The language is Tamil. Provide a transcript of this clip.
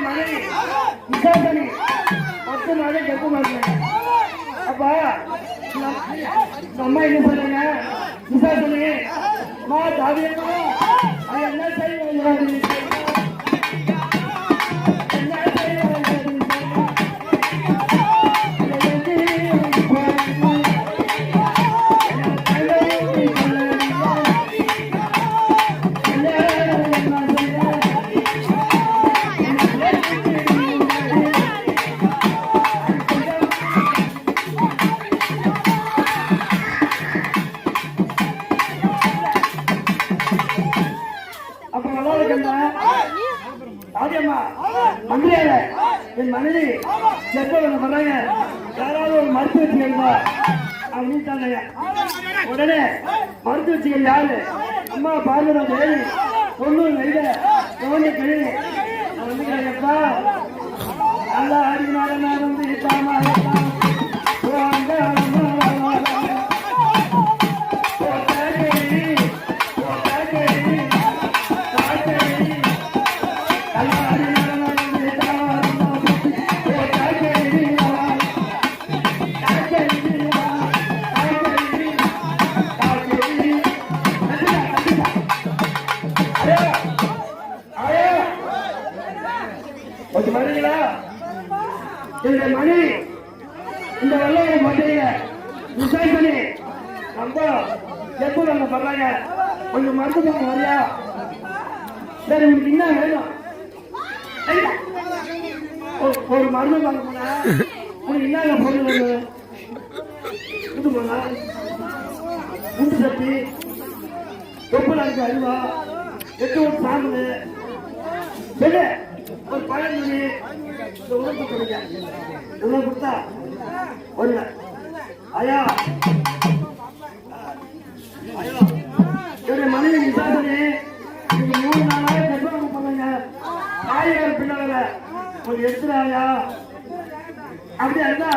மனைவி விசாரணி 10 நாளே கெப்பு மாட்டாங்க. அப்பா அம்மா என்ன சொல்றாங்க? விசாரணி மா தாவியம்மா என்ன செய்வாங்க? என் மனைவி எப்ப வர்றாங்க யாராவது ஒரு மருத்துவ வச்சுக்கா அப்படின்ட்டாங்க. உடனே மருத்துவ வச்சுக்கள் யாரு? அம்மா பார்வதா தேவி ஒன்னும் வெயில கவனி கழிவு வந்துப்பா நல்லா அடினால நான் வந்து இட்டாமா மணி இந்த வெள்ளைய மண்டைய விசாரி பண்ணி நம்ம எப்போ நம்ம பண்றாங்க கொஞ்சம் மருத்துவம் வரையா? சரி உங்களுக்கு என்ன வேணும்? ஒரு மருந்து வாங்க போனா உனக்கு என்ன பொருள் வேணும்? இது போனா குண்டு சட்டி தொப்பு நாளைக்கு அருவா 8 ஒரு சாம்பல் சரி ஒரு பழமொழி உணவு கொடுங்க. உணவு கொடுத்தா ஒண்ணு ஐயா என்னுடைய மனைவி விசாரணை 3 நாளாக கர்ப்பம் பண்ணுங்க. தாயார் பிள்ளைகளை ஒரு எடுத்துறாயா? அப்படியா இருந்தா